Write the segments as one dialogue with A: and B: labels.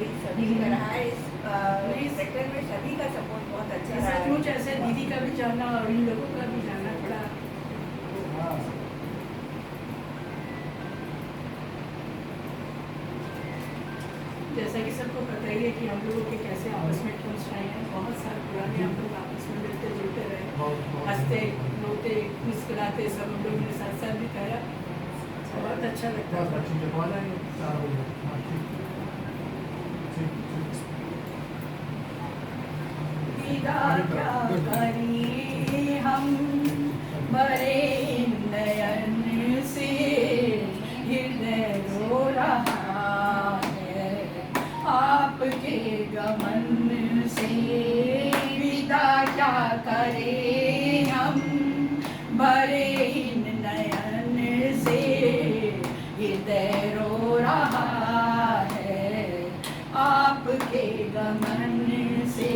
A: वही सभी कर रहा है इस सेक्टर में, सभी का सपोर्ट बहुत अच्छा रहा है।
B: सचमुच ऐसे दीदी का भी जाना और इन लोगों का भी जाना पड़ा। जैसा कि सबको पता ही है कि हम लोगों के कैसे आपस में टर्म्स रहे हैं, बहुत साल पुराने हम लोग आपस में मिलते जुलते रहे, हंसते रोते मुस्कुराते सब हम लोग ने साथ साथ बिताया, बहुत अच्छा लगता था। विदा क्या करें हम बड़े नयन से, हृदय रो रहा है आपके गमन से। विदा क्या करें हम बड़े नयन से, हृदय रो रहा है आपके गमन से।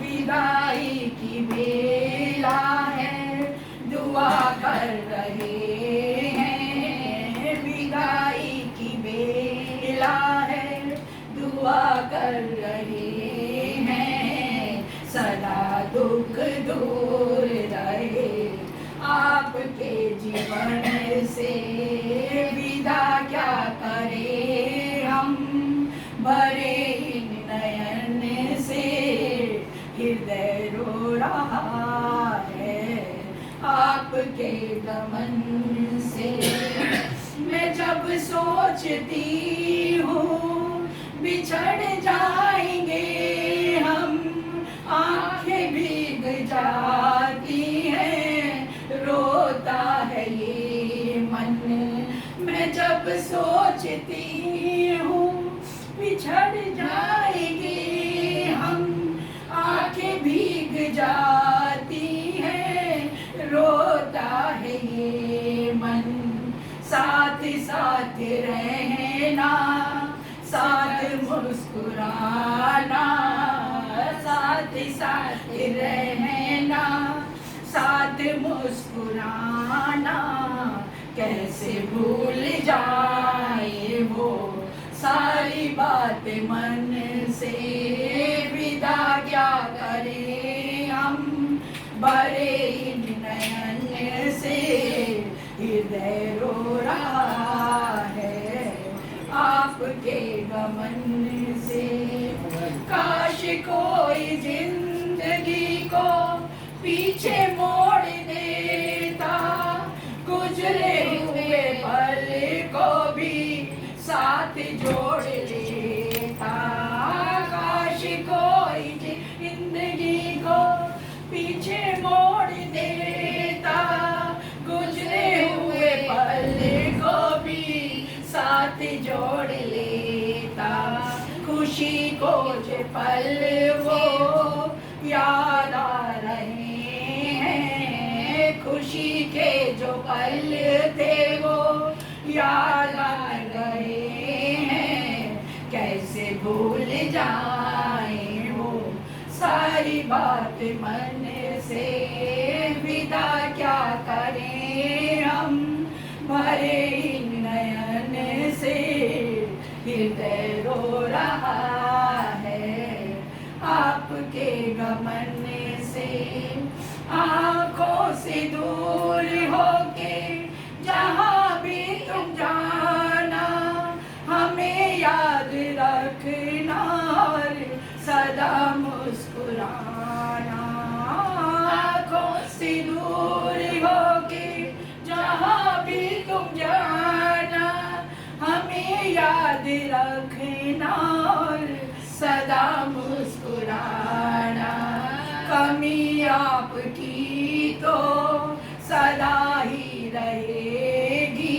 B: विदाई की बेला है दुआ कर रहे हैं, विदाई की बेला है दुआ कर रहे हैं, सदा दुख दूर रहे आपके जीवन से। विदा क्या करें हम भरे नयन से, हृदय रो रहा है आपके गमन से। मैं जब सोचती हूँ बिछड़ जाएंगे हम, आंखें भीग जाती हैं, रोता है ये मन। मैं जब सोचती हूँ बिछड़ जाएंगे हम, आंखें भीग जाती हैं, रोता है ये मन। साथ साथ रहना, साथ मुस्कुराना, साथ साथ रहना, साथ मुस्कुराना, कैसे भूल जाए वो सारी बात मन से। विदा क्या करें हम बड़े नयन से, हृदय रो रहा है आपके गमन से। काश कोई जिंदगी को पीछे मोड़ देता, गुजरे हुए पल को भी साथ जोड़ लेता। काश कोई जिंदगी को पीछे मोड़ देता, गुजरे हुए पल को भी साथ जोड़ लेता। खुशी को जो पल वो याद आ रहे हैं, खुशी के जो पल थे वो याद आ रहे हैं, कैसे भूल जाए वो सारी बात मन से। विदा क्या करें हम भरे नयन से, हृदय रो रहा है आपके गमन से। आँखों से दूर होके जहाँ भी तुम जाना, हमें याद रखना और सदा मुस्कुराना। आँखों से दूर होके जहाँ भी तुम जाना, हमें याद रखना और सदा मुस्कुराना। कमी आपकी तो सदा ही रहेगी,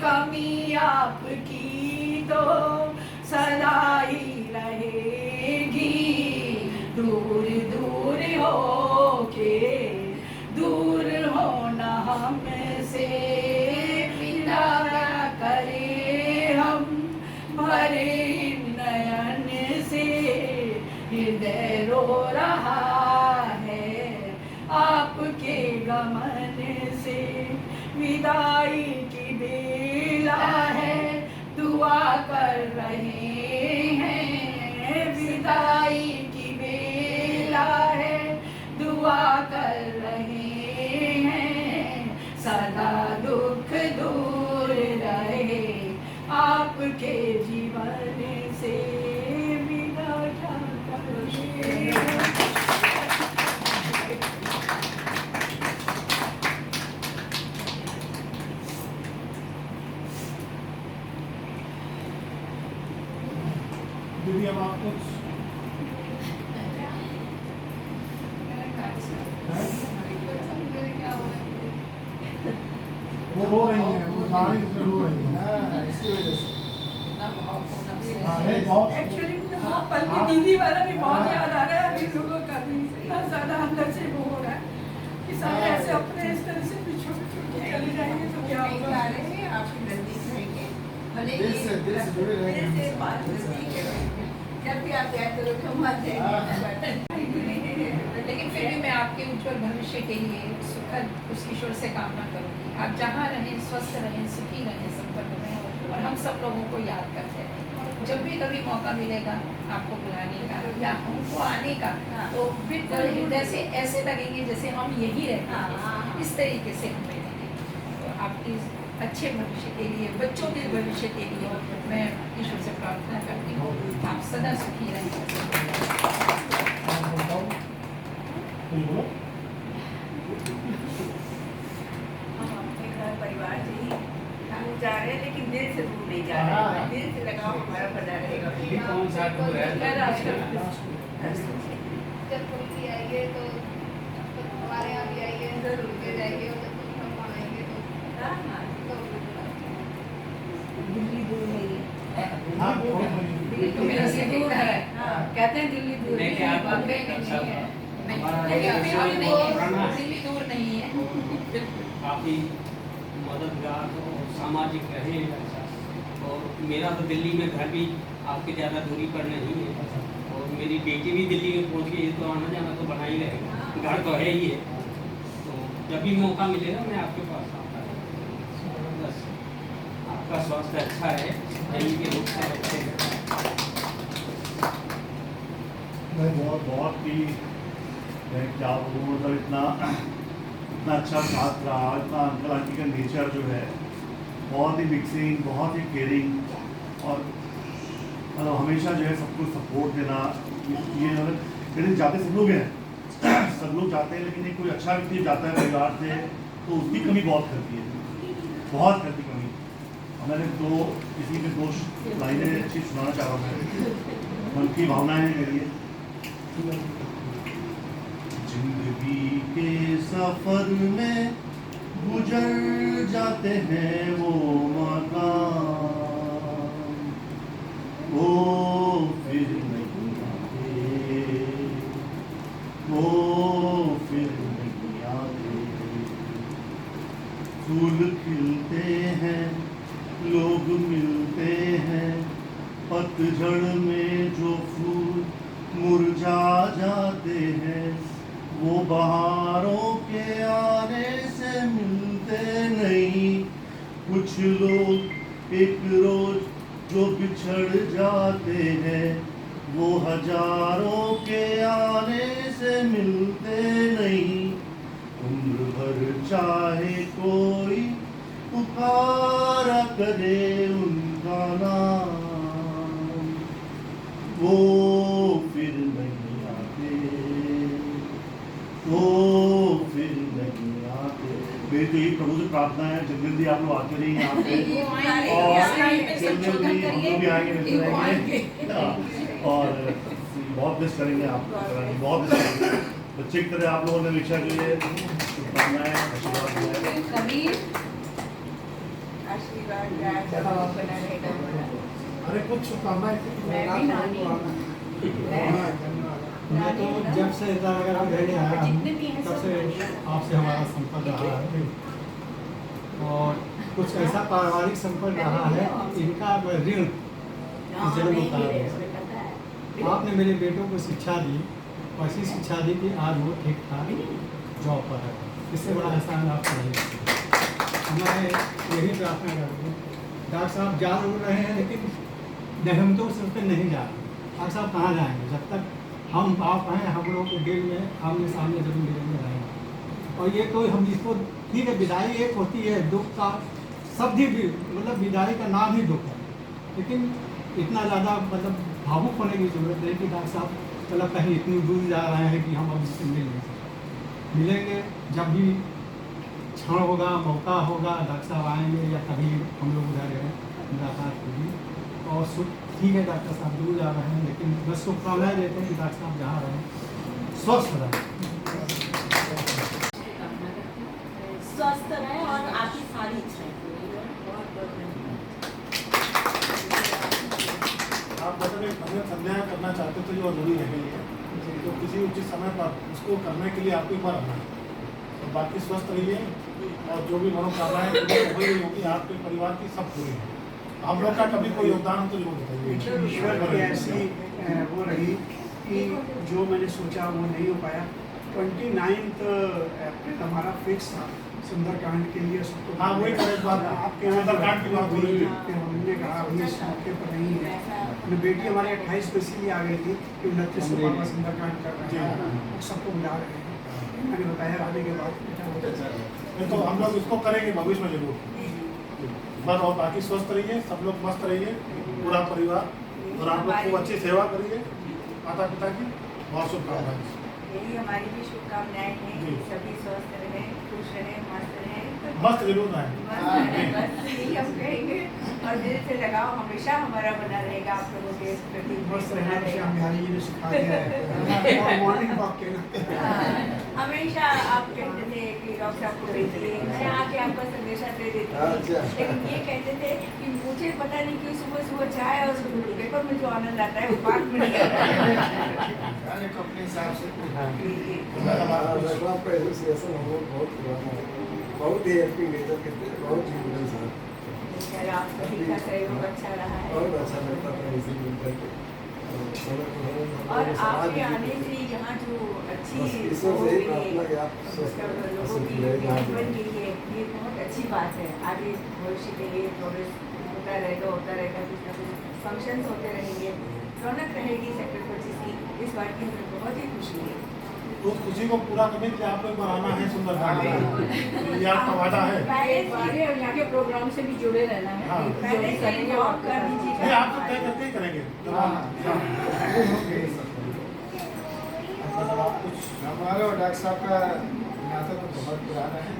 B: कमी आपकी तो सदा ही रहेगी। दूर दूर होके दूर होना हमसे, विदा करे हम भरे नयन से, हृदय रो रहा है आपके गमन से। विदाई की बेला है दुआ कर रहे जीवन से विदा क्या करें।
C: दीदी अब आप कुछ वो रो रही हैं, वो गाड़ी से रो रही हैं इसकी वजह से। हाँ, नहीं, बहुत
B: एक्चुअली पल की दीदी वाला भी बहुत याद आ रहा है अभी लोगों का भी, इतना ज़्यादा अंदर से वो हो रहा है कि सारे ऐसे अपने इस तरह से पिछड़ के चले जाएंगे तो क्या होगा।
A: आपकी नजदीक रहेंगे, भले
C: दिल से जुड़े रहेंगे।
A: दिल से बात नजदीक है। जब भी आप याद करोगे हम आ जाएंगे।
D: लेकिन फिर भी मैं आपके उज्जवल भविष्य के लिए सुखद उस ईश्वर से कामना करूंगी, आप जहाँ रहें स्वस्थ रहें, सुखी रहें, संपन्न रहें और हम सब लोगों को याद करते रहें। जब भी कभी मौका मिलेगा आपको बुलाने का या हमको आने का, तो बिल्कुल हृदय से ऐसे लगेंगे जैसे हम यही रहते हैं, इस तरीके से हम रहेंगे। तो आपकी अच्छे भविष्य के लिए, बच्चों के भविष्य के लिए मैं ईश्वर से प्रार्थना करती हूँ, आप सदा सुखी रहें।
C: बोलो।
A: हम अपने घर परिवार से ही दूर जा रहे हैं, लेकिन दिल से दूर नहीं जा रहे हैं। दिल से लगाव हमारा बना रहेगा।
E: कौन सा टूर है?
F: जब कोई भी आएंगे तो हमारे यहाँ भी आएंगे, जरूर के जाएंगे और जब कुछ हम आएंगे तो
A: दिल्ली दूर नहीं है।
C: हाँ, बहुत बड़ी।
D: दिल्ली तो मेरा से दूर है, कहते हैं दिल्ली दूर
E: नहीं,
D: है,
E: आप-
D: वाकई में नहीं है। नहीं,
E: हमारा
D: लेकिन
E: देश
D: फिर भी नहीं
E: पुराना
D: है,
E: है।
D: दिल्ली दूर नहीं है।
E: काफ़ी मददगार और सामाजिक रहे हैं ऐसा। और मेरा तो दिल्ली में घर भी आपके ज़्यादा दूरी पर नहीं है, और मेरी बेटी भी दिल्ली में पहुंच गई है, तो आना जाना तो बना ही रहेगा, घर तो है ही है। तो जब भी मौका मिलेगा मैं आपके पास आता हूँ। बस आपका स्वास्थ्य अच्छा है, यही के रूप से अच्छे हैं।
C: मैं बहुत ही मैं क्या बोलूँ, मतलब इतना अच्छा साथ रहा, इतना अंकल आंटी का नेचर जो है बहुत ही मिक्सिंग, बहुत ही केयरिंग, और मतलब हमेशा जो है सबको सपोर्ट देना। ये मतलब लेकिन जाते सब लोग हैं सब लोग जाते हैं, लेकिन एक कोई अच्छा व्यक्ति जाता है परिवार से तो उसकी कमी बहुत करती है, बहुत करती कमी। और मैंने तो किसी के दोस्त लाइनें अच्छी सुनाना चाह रहा हूँ, मन की भावनाएं हैं मेरी। जिंदगी के सफर में गुजर जाते हैं वो मकाम, वो फिर नहीं आते, वो फिर नहीं आते। फूल खिलते हैं, लोग मिलते हैं, पतझड़ में जो फूल मुरझा जाते हैं, वो बहारों के आने से मिलते नहीं। कुछ लोग एक रोज जो बिछड़ जाते हैं, वो हजारों के आने से मिलते नहीं। उम्र भर चाहे कोई पुकारा करे उनका नाम, वो फिर नहीं आते, वो फिर नहीं आते। मेरी तो यही प्रभु से प्रार्थना है, जल्दी आप लोग आते रहिए यहाँ पे, और जल्दी हम लोग भी आएंगे, मिलते रहेंगे। हाँ, और बहुत मिस करेंगे आपको, बहुत मिस करेंगे। बच्चे की तरह आप लोगों ने हमेशा जो है शुभकामनाएं, आशीर्वाद दिया है।
D: कबीर
A: आशीर्वाद बना रहेगा हमारा।
C: अरे कुछ शुभकामनाएं
A: मैं भी नानी
G: मैं तो जब से इधर वगैरह रहने आया
D: जितने भी हैं
G: हूँ तब
D: सब
G: से आपसे हमारा संपर्क रहा है, और कुछ ऐसा पारिवारिक संपर्क रहा है, इनका ऋण जरूर उतार। आपने मेरे बेटों को शिक्षा दी, ऐसी शिक्षा दी कि आज वो ठीक ठाक जॉब पर है। इससे बड़ा एहसान आपको नहीं। मैं यही प्रार्थना करूँगा, डॉक्टर साहब जा रहे हैं, लेकिन हम तो उस पर नहीं जा रहे। डॉक्टर साहब कहाँ जाएंगे? जब तक हम आप हैं, हम लोग के दिल में आमने सामने जरूर मिलेंगे रहेंगे। और ये तो हम इसको ठीक है, विदाई एक होती है दुख का, शब्द ही मतलब विदाई का नाम ही दुख है, लेकिन इतना ज़्यादा मतलब भावुक होने की ज़रूरत नहीं कि डॉक्टर साहब मतलब कहीं इतनी दूर जा रहे हैं कि हम अब इससे मिल नहीं सकते। मिलेंगे जब भी क्षण होगा, मौका होगा, डॉक्टर साहब आएंगे या कभी हम लोग उधर हैं, मुलाकात होगी। और ठीक है डॉक्टर साहब दूर जा रहे हैं, लेकिन बस शुभकामनाएं देते हैं कि डॉक्टर साहब जहाँ रहें स्वस्थ रहें।
H: स्वस्थ रहें और आपकी सारी इच्छाएं पूरी हों।
I: आप मतलब एक भजन संध्या करना चाहते तो जो अधूरी रह गई है, तो किसी उचित समय पर उसको करने के लिए आपको एक बार आना है। तो बाकी स्वस्थ रहिए और जो भी मनोकामनाएं पूरी हो रही होगी आपके परिवार की सब पूरी है। हम लोग का कभी कोई योगदान हो तो जरूर बताइए।
J: ईश्वर की ऐसी वो रही कि जो मैंने सोचा वो नहीं हो पाया। 29 अप्रैल हमारा फिक्स था सुंदरकांड के लिए सबको।
I: हाँ वही करें इस बार
J: आपके यहाँ
I: सुंदरकांड की बात हो रही थी।
J: फिर हमने कहा अभी इस मौके पर नहीं है। अपनी बेटी हमारी 28 को इसीलिए आ गई थी कि 29 को पापा सुंदरकांड कर रहे हैं, सबको बुला रहे हैं। मैंने बताया आने के बाद
I: नहीं तो हम लोग इसको करेंगे भविष्य में जरूर। बस और बाकी स्वस्थ रहिए, सब लोग मस्त रहिए, पूरा परिवार, और आप लोग खूब अच्छी सेवा करिए माता पिता की। बहुत शुभकामनाएं।
A: यही हमारी भी शुभकामनाएं हैं कि सभी स्वस्थ रहें, खुश रहें, मस्त रहें।
I: मस्त जरूर रहें।
A: बस यही हम कहेंगे। और दिल से लगाओ हमेशा हमारा बना रहेगा आप लोगों के प्रति।
J: मस्त रहना श्याम बिहारी जी ने सिखा दिया है। और मॉर्निंग वॉक के ना
A: हमेशा आप कहते थे कि डॉक्टर साहब को भेजिए, मैं आके आपका संदेशा दे देती थी। लेकिन ये कहते थे कि मुझे पता नहीं क्यों सुबह सुबह चाय और पेपर में जो आनंद आता है वो पार्क में नहीं आता है।
J: अपने हिसाब से
K: बहुत ही हैप्पी नेचर के थे, बहुत जीवन साथ
A: खैर, आप सभी का सहयोग अच्छा रहा है।
K: बहुत अच्छा लगता था इसी मिलकर के।
A: और आपके आने से यहाँ जो अच्छी
K: ईश्वर से ही प्रार्थना कि आप
A: लोगों की जीवन के लिए ये बहुत अच्छी बात है। आगे भविष्य के लिए होता रहेगा कुछ ना कुछ फंक्शंस होते रहेंगे, रौनक रहेगी सेक्टर 25 की। इस बात की हमें बहुत ही खुशी है।
I: उस खुशी को पूरा करने के लिए आपको एक बार आना है सुंदरकांड में। ये आपका वादा है।
B: पहले यहाँ के प्रोग्राम से भी जुड़े रहना है।
I: हाँ।
A: पहले से इन्फॉर्म कर दीजिए।
I: नहीं आप तो तय करके ही करेंगे।
K: हमारा और डॉक्टर साहब का नाता तो बहुत पुराना है।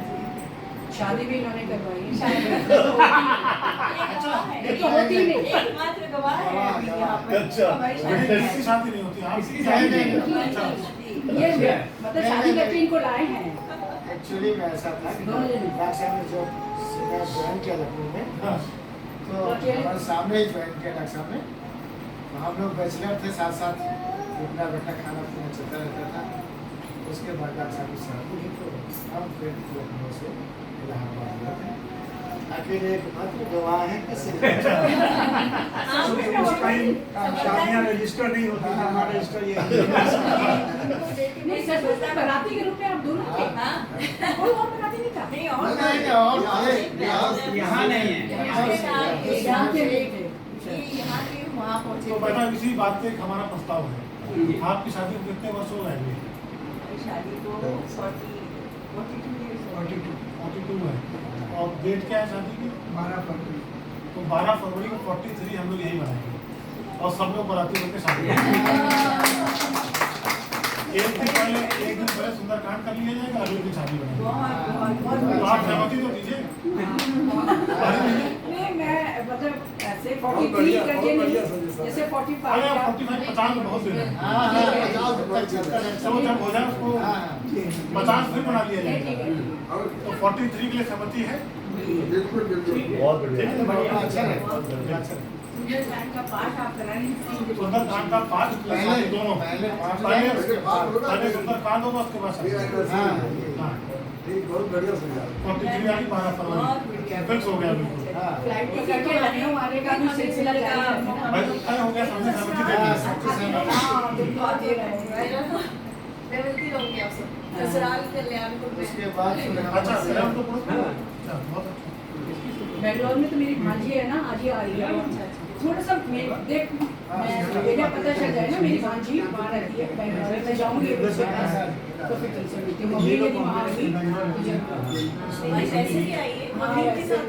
B: शादी भी इन्होंने करवाई है।
A: ये तो होती नहीं, एकमात्र गवाह है अभी यहाँ पर।
C: अच्छा।
A: हमारी शादी
I: किसी शादी नहीं होती आपकी
B: ये मतलब शादी करके इनको लाए हैं।
K: एक्चुअली में ऐसा था कि डॉक्टर साहब ने जब ज्वाइन किया लखनऊ में, तो हमारे सामने ही ज्वाइन किया डॉक्टर साहब ने। तो हम लोग बैचलर थे, साथ साथ उठना बैठना खाना पीना चलता रहता था। उसके बाद डॉक्टर साहब की शादी हुई, तो हम फिर लखनऊ से इलाहाबाद गए थे। आखिर एक मात्र गवाह है कि
J: शादियाँ रजिस्टर नहीं होती, हमारा रजिस्टर ये
B: नहीं सर, बराती के रूप में आप दोनों थे। कोई और बराती नहीं था।
A: नहीं और
E: यहाँ नहीं है।
B: यहाँ के लोग थे।
A: यहाँ के वहाँ
I: तो
A: पहुँचे।
I: बेटा इसी बात पे एक हमारा प्रस्ताव है। आपकी शादी को कितने वर्ष हो गए?
A: शादी को
I: 42 है। और डेट क्या है शादी की?
J: 12 फरवरी।
I: तो 12 फरवरी को 43 हम लोग यही बनाएंगे और सब लोग बराती होकर शादी करेंगे। एक दिन पहले सुंदरकांड कर लिया जाएगा, अगले दिन शादी बनाएंगे। तो आप सहमति तो दीजिए।
B: नहीं मैं मतलब ऐसे 43 करके नहीं, जैसे 45
I: अरे
B: का
I: 45 50 में बहुत दिन है। तो जब हो जाए उसको 50 फिर बना लिया जाएगा। तो 43 के लिए सहमति है?
K: बिल्कुल बिल्कुल
C: बहुत बढ़िया।
K: अच्छा है।
A: सुंदरकांड का पाठ आप करा नहीं।
I: सुंदरकांड का पाठ
K: पहले
I: दोनों पहले सुंदरकांड होगा, उसके बाद शादी। हाँ
K: ठीक, बहुत बढ़िया सुझाव।
I: 43 यानी 12 फरवरी फिक्स हो गया बिल्कुल।
B: फ्लाइट टिकट के लखनऊ आने का भी सिलसिला जारी है।
I: भाई तो तय हो गया, सबने सहमति दे दी।
A: हाँ बिल्कुल दे रहे हैं।
F: बेवलती रहूंगी आप सब। ससुराल कल्याणपुर में।
K: उसके बाद
I: अच्छा हम तो बहुत अच्छा।
B: बेंगलोर में तो मेरी भांजी है ना, आज ही आ रही है। थोड़ा सा देख बेटा पता चल जाए ना, मेरी भांजी वहाँ रहती है बैंगलोर, मैं जाऊँगी उसके पास तो फिर तुमसे मिलती हूँ। मम्मी यदि वहाँ होगी
A: ऐसे ही आइए, मम्मी के साथ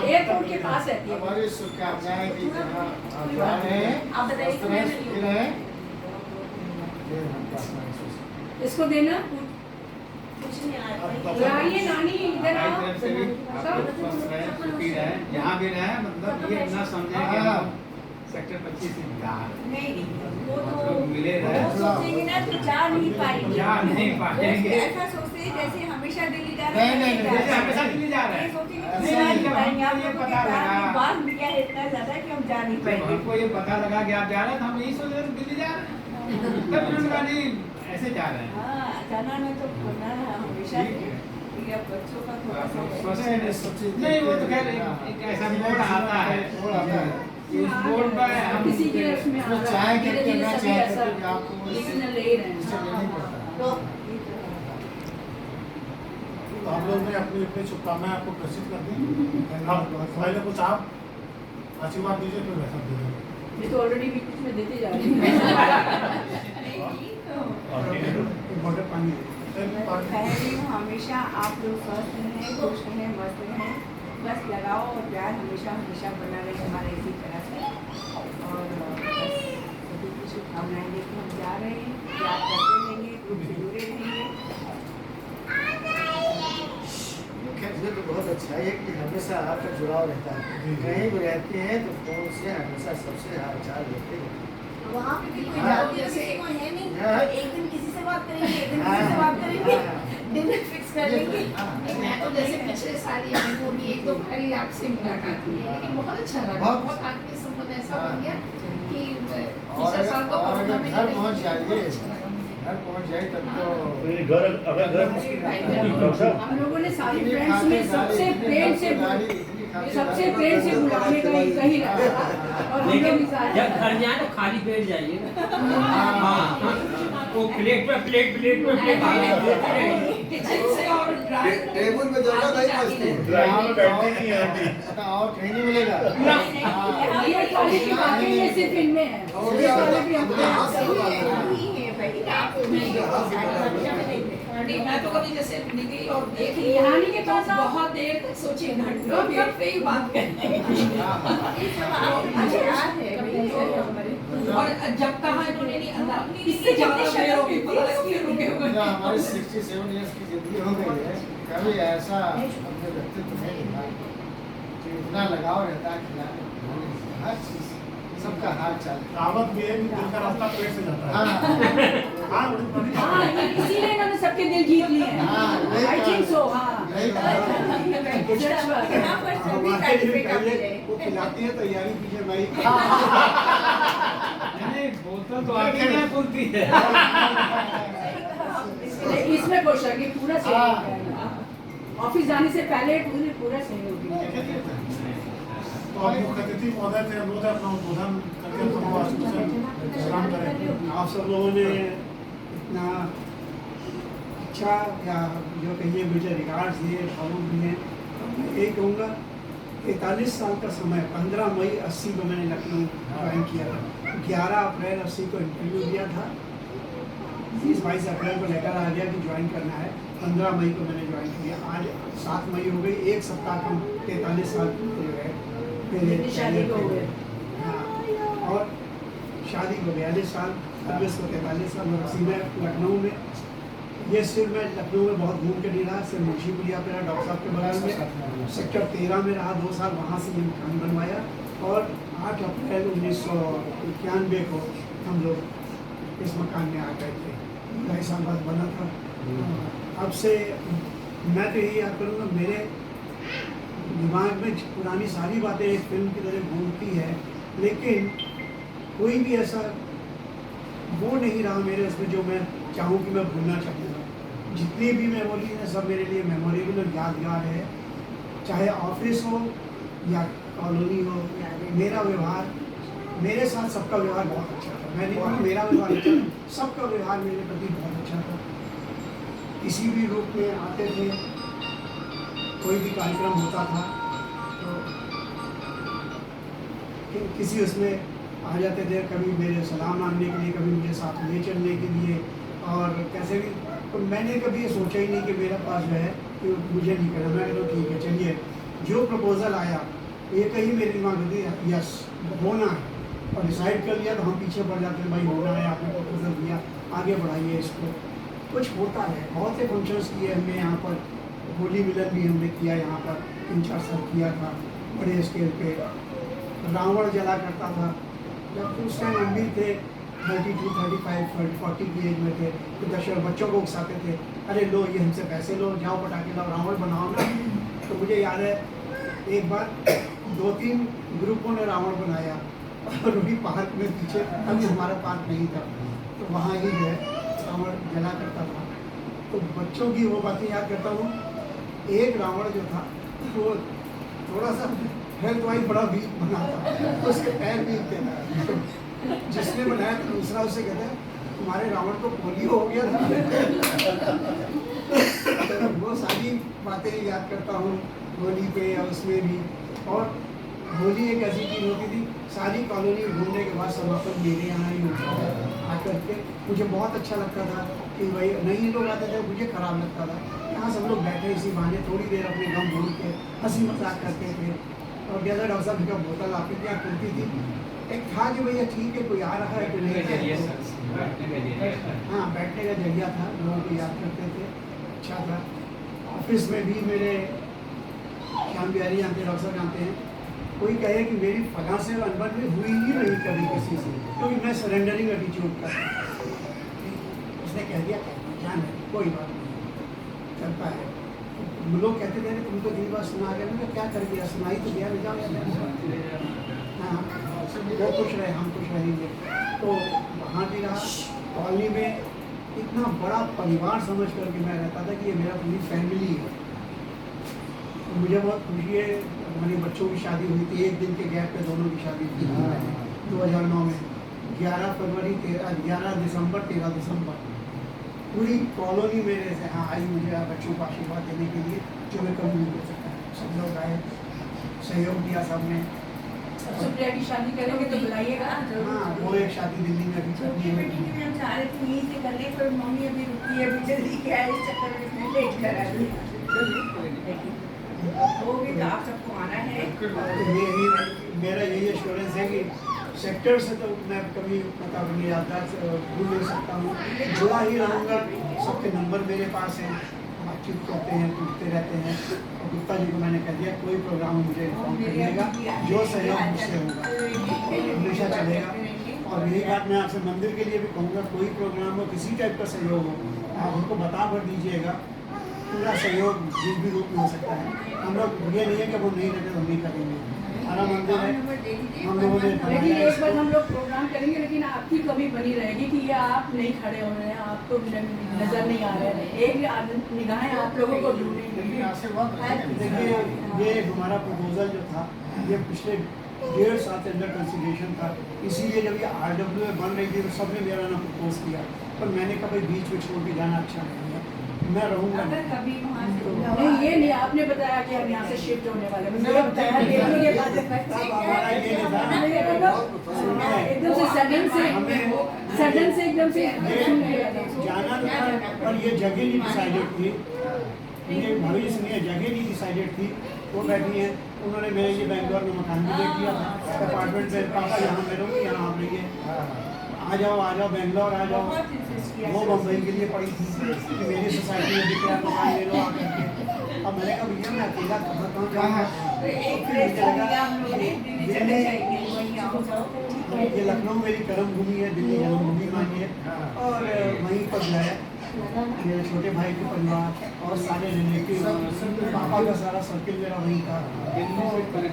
B: एयरपोर्ट के पास रहती है।
K: हमारी शुभकामनाएं कि जहाँ आप जा रहे हैं
A: आप बताइए
K: उस तरह सुखी रहें।
B: इसको देना
A: कुछ नहीं आ
B: बुलाइए नानी इधर आओ।
L: यहाँ भी रहे, मतलब ये ना समझे कि हम सेक्टर 25 से बाहर
A: नहीं वो तो
L: लोग मिले रहे।
A: वो सोचेंगे ना तो जा नहीं पाएंगे,
L: जा नहीं पाएंगे।
A: वो ऐसा सोचते हैं जैसे हमेशा दिल्ली जा रहे हैं,
K: नहीं, नहीं,
L: जैसे हमेशा दिल्ली जा रहे हैं।
A: नहीं सोचेंगे
L: नहीं,
A: कि जा नहीं
L: जब
A: पाएंगे, आप
L: हमको ये
A: लोगों के
L: पता
A: साथ
L: लगा।
A: बात मिला है इतना ज्यादा कि हम जा नहीं
L: जब
A: पाएंगे।
L: हमको ये पता लगा कि आप जा रहे हैं तो हम यही सोच रहे थे दिल्ली जा रहे हैं, तब फिर उनका नहीं ऐसे जा रहे हैं।
A: हाँ, जाना में तो करना है हमेशा से, ठीक है, बच्चों का थोड़ा सा
L: नहीं वो तो खैर एक ऐसा मोड़ आता है,
K: मोड़ आता है।
L: उस मोड़ पर हम
B: किसी के उसमें आ रहा
K: चाहे
B: है,
K: कि
B: धीरे धीरे
K: करना
B: सभी
K: चाहे
B: ऐसा
K: तो आपको
B: लेकिन ले ही रहे
K: इससे लेना ही
B: हैं।
K: पड़ता है।
A: तो
I: तो हम लोग ने अपनी अपनी शुभकामनाएं आपको प्रेषित कर दी। अब पहले कुछ आप आशीर्वाद दीजिए, फिर वैसा दीजिए।
B: ये तो ऑलरेडी भी कुछ में देते जा रहे हैं।
J: बॉर्डर पानी
A: कह रही हूँ हमेशा आप लोग स्वस्थ रहें, खुश रहें, मस्त रहें, बस लगाओ और प्यार हमेशा हमेशा बना रहे हमारे इसी तरह से। और बस सभी की शुभकामनाएं लेके हम जा रहे हैं, प्यार करते रहेंगे, ग्रुप से जुड़े रहेंगे।
K: ये तो बहुत अच्छा है कि हमेशा आपका जुड़ाव रहता है। कहीं भी रहते हैं तो फोन से हमेशा सबसे हालचाल लेते हैं।
A: वहाँ पे भी कोई
K: हाँ।
A: जाती है कोई है नहीं,
K: हाँ।
A: तो एक दिन किसी से बात करेंगे, एक दिन
K: हाँ।
A: किसी से बात करेंगे,
K: हाँ।
A: डिनर फिक्स कर लेंगे।
D: मैं तो जैसे पिछले साल या वो भी एक दो बारी आपसे मुलाकात हुई है, लेकिन बहुत अच्छा लगा, बहुत आत्मीय संबंध ऐसा बन गया कि पिछले साल तो
K: और
D: कोरोना
K: अगर
D: में
K: घर पहुँच जाइए, घर पहुँच जाए तब तो
C: घर अगर घर डॉक्टर साहब
B: हम लोगों ने सारी फ्रेंड्स में सबसे प्रेम से बुलाने का एक ही रखा और हम लोग भी सारे
E: जब घर जाए तो खाली पेट जाइए। हाँ, वो प्लेट पे
D: किचन से और ड्राइंग
M: टेबल में जगह नहीं बचती।
C: ड्राइंग में बैठने नहीं है आंटी।
K: और कहीं नहीं मिलेगा।
B: ये कॉलेज की बातें ये सिर्फ इनमें है। ये वाले भी हमको
D: नहीं, मैं तो कभी जैसे निकली और देख ली
B: रानी के पास
D: तो
B: आओ।
D: बहुत देर तक सोची घंटों देर पे ही बात करने और जब कहा इन्होंने नहीं अल्लाह इससे ज्यादा देर हो गई, पता लगा फिर रुके हुए।
K: हमारी 67 इयर्स की जिंदगी हो गई है, कभी ऐसा अपने व्यक्तित्व नहीं देखा कि इतना लगाव रहता है खिलाने हर चीज सबका हाल चाल।
I: कहावत भी है कि दिल का रास्ता पेट से जाता है।
K: हाँ
I: हाँ
B: हाँ, इसीलिए इन्होंने सबके दिल जीत लिए हैं।
K: हाँ, यही
B: I think so, हाँ।
K: यही बात है।
B: सच बात है।
A: यहाँ पर सभी
J: हमारे
A: सर्टिफिकेट
J: पहले
A: मिले।
J: वो खिलाती है, तैयारी कीजिए भाई।
L: नहीं बोतल तो आगे नहीं खुलती है।
B: इसमें खुश है कि पूरा सहयोग है। ऑफिस जाने से पहले पूरा सहयोग है।
I: तो आप मुख्य अतिथि महोदय थे, अनुरोध है अपना उद्बोधन करके सबको आशीर्वाद सलाम करें।
J: आप सब लोगों ने इतना अच्छा या जो कहिए मुझे रिगार्ड्स दिए, भावुक दिए। मैं यही कहूँगा 41 साल का समय 15 मई 80 को मैंने लखनऊ ज्वाइन किया था। 11 अप्रैल 80 को इंटरव्यू दिया था। 20-22 अप्रैल को लेटर आ गया कि ज्वाइन करना है। 15 मई को मैंने ज्वाइन किया। आज 7 मई हो गई, एक सप्ताह कम 43 साल पूरे हो गए।
B: शादी को हो गए।
J: हाँ, और शादी को 42 साल, 40 को 43 साल। और असी में लखनऊ में ये सिर्फ मैं लखनऊ में बहुत घूम के नहीं रहा, सिर्फ मुंशी पुलिया पे रहा, डॉक्टर साहब के बगल में सेक्टर 13 में रहा 2 साल, वहाँ से ये मकान बनवाया। और 8 अप्रैल 1991 को हम लोग इस मकान में आ गए थे। 2.5 साल बाद बना था। अब से मैं तो यही याद करूँगा, मेरे दिमाग में पुरानी सारी बातें एक फिल्म की तरह घूमती है, लेकिन कोई भी ऐसा वो नहीं रहा मेरे उसमें जो मैं चाहूँ कि मैं भूलना चाहूँगा। जितनी भी मेमोरीज हैं सब मेरे लिए मेमोरेबल और यादगार है। चाहे ऑफिस हो या कॉलोनी हो, मेरा व्यवहार, मेरे साथ सबका व्यवहार बहुत अच्छा था। मैं नहीं बोलूँ मेरा व्यवहार अच्छा था, सबका व्यवहार मेरे प्रति बहुत अच्छा था। किसी भी रूप में आते थे कोई भी कार्यक्रम होता था तो किसी उसमें आ जाते थे, कभी मेरे सलाम मांगने के लिए, कभी मुझे साथ ले चलने के लिए, और कैसे भी। तो मैंने कभी ये सोचा ही नहीं कि मेरा पास जो है कि मुझे नहीं करना। मैं कहता ठीक है चलिए, जो प्रपोज़ल आया एक ही मेरे दिमाग में थी, यस होना है, और डिसाइड कर लिया तो हम पीछे पड़ जाते हैं, भाई होना है, आपने प्रपोज़ल दिया, आगे बढ़ाइए इसको। कुछ होता है, बहुत से फंक्शंस किए हमने यहाँ पर, होली मिलन भी हमने किया यहाँ पर, 3-4 साल किया था बड़े स्केल पे। रावण जला करता था, जब उस टाइम हम भी थे 32, 35, 40 की एज में थे, तो 10 बच्चों को उकसाते थे, अरे लो ये हमसे पैसे लो, जाओ पटाखे लाओ, रावण बनाओ ना। तो मुझे याद है एक बार 2-3 ग्रुपों ने रावण बनाया, और वही पार्क में पीछे, अभी हमारा पार्क नहीं था, तो वहाँ ही जो है रावण जला करता था। तो बच्चों की वो बातें याद करता हूँ। एक रावण जो था वो थोड़ा सा हेल्थ वाइज बड़ा वीक बना था, उसके पैर वीक थे। जिसने बनाया तो दूसरा उससे कहता है तुम्हारे रावण को पोलियो हो गया था। तो वो सारी बातें याद करता हूँ होली पे या उसमें भी। और होली एक ऐसी चीज़ होती थी, सारी कॉलोनी घूमने के बाद समापन मेरे यहाँ ही होता था आकर के। मुझे बहुत अच्छा लगता था कि भाई नए लोग आते थे, मुझे ख़राब लगता था। यहाँ सब लोग बैठे इसी बहाने थोड़ी देर अपने गम भूल के हंसी मजाक करते थे। और जैसा डॉक्टर साहब का बोतल आपके क्या खुलती थी, एक था कि भैया ठीक है कोई आ रहा है, कोई नहीं है। हाँ, बैठने का जरिया था, लोगों को याद करते थे, अच्छा था। ऑफिस में भी मेरे श्याम बिहारी जानते, डॉक्टर साहब जानते हैं, कोई कहे कि मेरी फला से अनबन में हुई ही नहीं कभी किसी से, क्योंकि मैं सरेंडरिंग एटीट्यूड का, उसने कह दिया जान है कोई बात नहीं, चलता है। लोग कहते थे तुमको दिन बार सुना गया, मैं क्या कर दिया, सुनाई तो दिया, ले जाओ। हाँ, वो खुश रहे, हम खुश रहेंगे। तो वहाँ भी रहा, कॉलोनी में इतना बड़ा परिवार समझ करके मैं रहता था कि ये मेरा पूरी फैमिली है। तो मुझे बहुत खुशी है, हमारे बच्चों की शादी हुई थी, एक दिन के गैप पे दोनों की शादी थी 2009 में, 11 फरवरी 11 दिसंबर 13 दिसंबर। पूरी कॉलोनी मेरे से हाँ आई मुझे बच्चों को आशीर्वाद देने के लिए, जो मैं कभी नहीं दे सकता। सब लोग आए, सहयोग दिया सबने।
B: सुप्रिया की शादी करेंगे तो बुलाइएगा।
J: हाँ, वो एक शादी दिल्ली में अभी चल रही है।
A: बेटी की भी हम चाह रहे थे यहीं से कर ले, पर मम्मी अभी रुकी है, अभी जल्दी क्या है, इस चक्कर में मैं लेट करा दी। वो भी आप सबको आना है।
J: मेरा यही एश्योरेंस है कि सेक्टर से तो मैं कभी पता नहीं आता, भूल नहीं सकता हूँ, जुड़ा ही रहूँगा। सबके नंबर मेरे पास हैं, बातचीत करते हैं, पूछते रहते हैं। और गुप्ता जी को मैंने कह दिया कोई प्रोग्राम मुझे इन्फॉर्म करिएगा, जो सहयोग मुझसे होगा हमेशा चलेगा। और यही बात मैं आपसे मंदिर के लिए भी कहूँगा, कोई प्रोग्राम हो, किसी टाइप का सहयोग हो, आप हमको बता कर दीजिएगा, पूरा सहयोग जिस भी रूप में हो सकता है। हम लोग ये नहीं है कि वो नहीं रहते तो हम नहीं करेंगे, हमारा मंदिर है, हम लोगों ने
B: लेकिन एक बार हम लोग प्रोग्राम करेंगे, लेकिन आपकी कमी बनी रहेगी कि ये आप नहीं खड़े हो रहे हैं, आपको नजर नहीं आ रहे हैं, एक निगाहें आप लोगों को ढूंढेंगे।
J: देखिए, ये हमारा प्रपोजल जो था, ये पिछले 1.5 साल से अंडर कंसिडरेशन था। इसीलिए जब ये RWA बन रही थी तो सबने मेरा नाम प्रपोज किया, पर मैंने कभी बीच में छोड़ के जाना अच्छा नहीं है, मैं रहूँगा।
A: अगर कभी वहाँ से
B: नहीं, ये नहीं आपने बताया कि हम यहाँ से शिफ्ट होने वाले हैं। मुझे बताया कि ये बात
J: हमारा ये नहीं था,
B: एकदम से सडन से एकदम से
J: जाना था, पर ये जगह नहीं डिसाइडेड थी। ये भविष्य सुनिए, जगह नहीं डिसाइडेड थी। वो बैठी हैं, उन्होंने मेरे लिए बेंगलोर में मकान भी देख दिया था, अपार्टमेंट में, पापा यहाँ मैं रहूँगी, यहाँ आप रहिए, आ जाओ बेंगलोर आ जाओ। वो बम्बई के लिए पड़ी थी कि मेरी सोसाइटी में दिख रहा है, मकान ले लो आकर के। अब मैंने कहा भैया मैं अकेला कहाँ जाऊँगा, ये लखनऊ मेरी कर्म भूमि है, दिल्ली जन्मभूमि मानिए, और वहीं पर जो है मेरे छोटे भाई के परिवार और सारे रिलेटिव, पापा का सारा सर्किल मेरा वहीं था।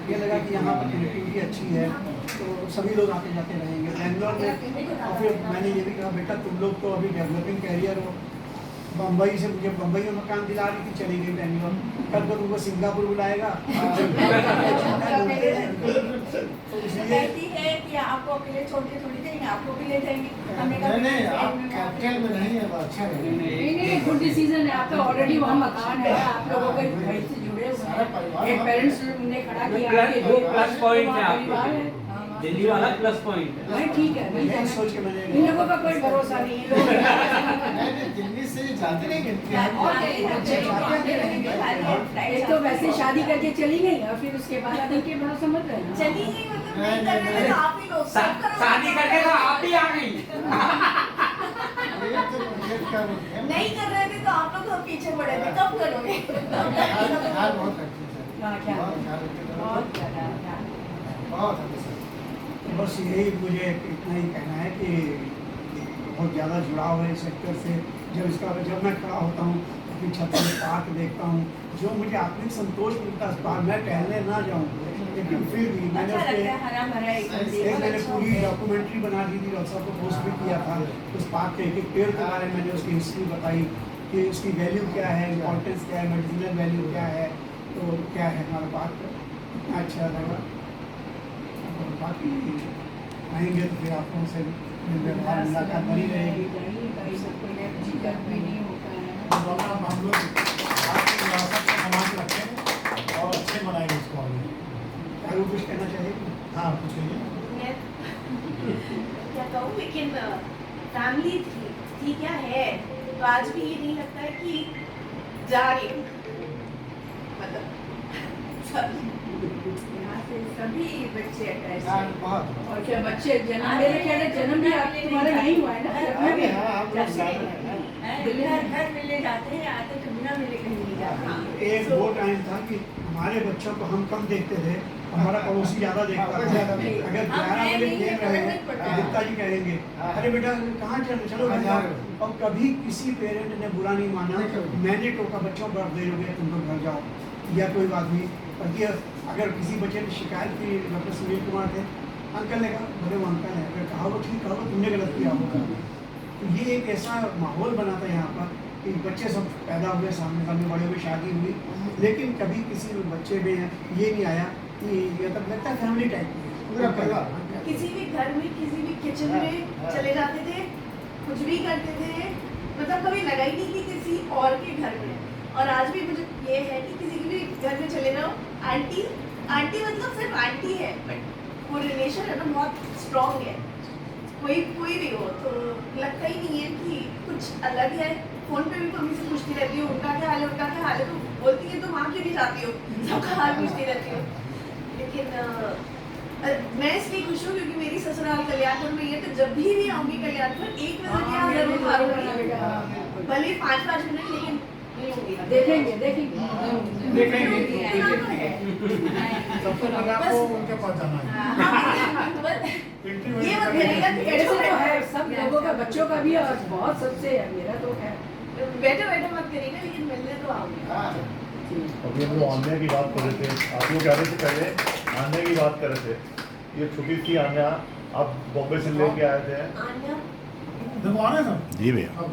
J: ये लगा कि यहाँ पर कनेक्टिविटी अच्छी है, तो सभी लोग आते जाते रहेंगे बेंगलोर में। और फिर मैंने ये भी कहा बेटा तुम लोग तो अभी डेवलपिंग कैरियर हो, बम्बई से मुझे बम्बई में मकान दिला रही थी, चली गई बेंगलोर, कल को तुमको सिंगापुर बुलाएगा।
A: तो कहती है कि आपको अकेले छोड़ के थोड़ी देंगे, आपको भी ले जाएंगे। हमने कहा
K: नहीं, आप कैपिटल में नहीं है, वो अच्छा है।
B: नहीं, गुड डिसीजन है आपका, ऑलरेडी वहाँ मकान है, आप लोगों के घर से जुड़े हुए
K: हमारा परिवार
B: एक पेरेंट्स ने खड़ा किया
E: प्लस- वो प्लस पॉइंट है
B: हमारा
E: आपके
B: परिवार
E: लिए।
B: है। हाँ,
E: दिल्ली वाला प्लस पॉइंट है।
B: नहीं ठीक है नहीं
J: यही सोच के मैंने
B: इन लोगों का कोई भरोसा नहीं है
K: नहीं, दिल्ली से जाते नहीं
B: एक तो वैसे शादी करके चली गई और फिर उसके बाद अब इनके भरोसा मत रहना
F: चली गई मतलब नहीं कर रहे थे तो आप ही लोग सब करो।
E: शादी करके तो आप ही आ गई।
F: नहीं कर रहे थे तो आप लोग तो पीछे पड़े थे, कब करोगे?
K: ख्याल बहुत रखते हैं सर।
B: हाँ, ख्याल
K: बहुत ख्याल रखते हैं।
B: बहुत ज्यादा
K: बहुत हद सर।
J: तो बस यही मुझे इतना ही कहना है कि बहुत ज़्यादा जुड़ाव है इस सेक्टर से। जब मैं खड़ा होता हूँ अपनी छत में पार्क देखता हूँ, जो मुझे आत्मिक संतोष मिलता है, पार्क मैं टहलने ना जाऊँ लेकिन फिर भी मैंने
A: अच्छा
J: उसके
A: लगता है, हरा भरा
J: एक मैंने पूरी डॉक्यूमेंट्री बना दी थी, डॉक्टर साहब को पोस्ट भी किया था। उस पार्क के एक पेड़ के बारे में मैंने उसकी हिस्ट्री बताई कि उसकी वैल्यू क्या है, इम्पोर्टेंस क्या है, मेडिसिनल वैल्यू क्या है, तो क्या है हमारा पार्क। इतना अच्छा लगा। और बाकी आएंगे तो फिर आप लोगों से मुलाकात बनी रहेगी।
I: डॉक्टर साहब, हम लोग आपकी विरासत को संभाल के रखें और अच्छे बनाएंगे इसको आगे।
J: आगे कुछ कहना चाहिए?
I: हाँ, कुछ कहिए।
F: मैं क्या कहूँ, लेकिन फैमिली थी क्या है, तो आज भी ये नहीं लगता है कि जा रही हूँ, मतलब
A: यहाँ से सभी बच्चे अटैच
K: हाँ,
A: हैं।
K: बहुत।
B: और क्या बच्चे जन्म मेरे ख्याल है जन्म भी आप तुम्हारा नहीं हुआ है ना
K: हाँ, हम लोग साथ में हैं।
A: घर मिले जाते हैं, आते तो बिना मिले कहीं नहीं जाते।
J: एक वो टाइम था कि हमारे बच्चों को हम कम देखते थे, हमारा पड़ोसी ज्यादा देखता था। अगर 11 बजे खेल रहे हैं तो गुप्ता जी कहेंगे अरे बेटा कहाँ चलो घर जाओ। और कभी किसी पेरेंट ने बुरा नहीं माना, मैंने टोका बच्चों पर देर हो गया तुम लोग घर जाओ या कोई बात नहीं। बल्कि अगर किसी बच्चे ने शिकायत की, डॉक्टर सुनील कुमार थे, अंकल ने कहा बड़े वो अंकल है, अगर कहा वो ठीक कहा तुमने गलत किया होगा। तो ये एक ऐसा माहौल बना था यहाँ पर कि बच्चे सब पैदा हुए, सामने सामने बड़े हुए, शादी हुई, लेकिन कभी किसी बच्चे में ये नहीं आया कि ये तब लगता है फैमिली टाइप की
K: पूरा परिवार।
F: किसी भी घर में किसी भी किचन में चले जाते थे, कुछ भी करते थे, मतलब कभी लगा ही नहीं कि किसी और के घर में। और आज भी मुझे ये है कि किसी के भी घर में चले जाओ, आंटी आंटी मतलब सिर्फ आंटी है, बट वो रिलेशन है ना बहुत स्ट्रॉन्ग है। कोई भी हो तो लगता ही नहीं है कि कुछ अलग है। फोन पे भी मम्मी से पूछती रहती हूँ उनका क्या हाल है, उनका क्या हाल है, तो बोलती है तुम वहाँ क्यों नहीं जाती हो, सबका हाल पूछती रहती हो। लेकिन मैं इसलिए खुश हूँ क्योंकि मेरी ससुराल कल्याणपुर में है, तो जब भी आऊँगी कल्याणपुर एक नजर यहाँ जरूर मारूंगी, भले 5-5 मिनट, लेकिन
B: देखेंगे
I: सबसे पहले आपको उनके पास जाना है।
F: ये मत करिएगा कि
B: ऐसे तो है सब लोगों का, बच्चों का भी और बहुत सबसे है, मेरा तो है।
F: बैठे बैठे मत करिएगा, लेकिन मिलने तो आऊँगी।
C: अभी हम लोग आन्या की बात कर रहे थे, आप लोग कह रहे थे पहले आन्या की बात कर रहे थे। ये छोटी सी आन्या आप बॉम्बे से लेके आए थे।
F: आन्या
I: दिलवाने सर
C: जी भैया।
I: अब